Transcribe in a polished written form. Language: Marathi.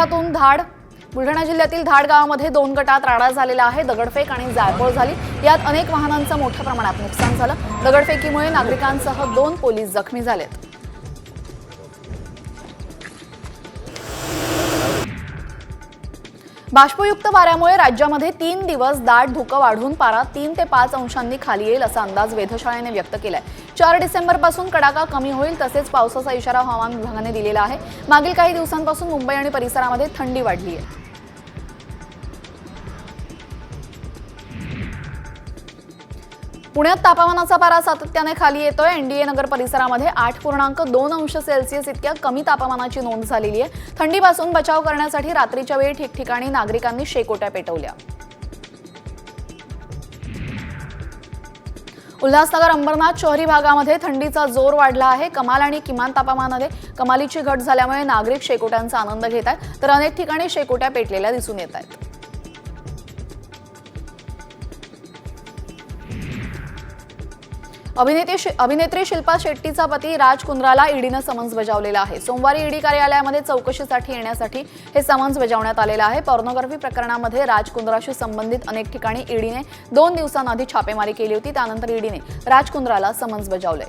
धाड बुलढाणा जिल्ह्यातील धाड गावामध्ये 2 गटात राडा झालेला आहे। दगडफेक आणि जाळपोळ झाली। यात अनेक वाहनांचं मोठ्या प्रमाणात नुकसान झालं। दगडफेकीमुळे नागरिकांसह 2 पोलीस जखमी झालेत। बाष्पयुक्त वाऱ्यामुळे राज्यामध्ये 3 दिवस दाट धुकं वाढून पारा 3 ते 5 अंशांनी खाली येईल असा अंदाज वेधशाळेने व्यक्त केलाय। 4 डिसेंबरपासून कडाका कमी होईल, तसेच पावसाचा इशारा हवामान विभागाने दिलेला आहे। मागील काही दिवसांपासून मुंबई आणि परिसरामध्ये थंडी वाढली आहे। पुण्यात तापमानाचा पारा सातत्याने खाली येतोय। एनडीए नगर परिसरामध्ये 8.2 अंश सेल्सिअस इतक्या कमी तापमानाची नोंद झालेली आहे। थंडीपासून बचाव करण्यासाठी रात्रीच्या वेळी ठिकठिकाणी नागरिकांनी शेकोट्या पेटवल्या। उल्हासनगर अंबरनाथ शहरी भागामध्ये थंडीचा जोर वाढला आहे। कमाल आणि किमान तापमानामध्ये कमालीची घट झाल्यामुळे नागरिक शेकोट्यांचा आनंद घेत आहेत, तर अनेक ठिकाणी शेकोट्या पेटलेल्या दिसून येत आहेत। अभिनेत्री शिल्पा शेट्टीचा पती राज कुंद्राला ईडीने समन्स बजावलेला आहे। सोमवारी ईडी कार्यालयामध्ये चौकशीसाठी येण्यासाठी हे समन्स बजावण्यात आलेलं आहे। पॉर्नोग्राफी प्रकरणामध्ये राज कुंद्राशी संबंधित अनेक ठिकाणी ईडीने 2 दिवसांआधी छापेमारी केली होती। त्यानंतर ईडीने राज कुंद्राला समन्स बजावले।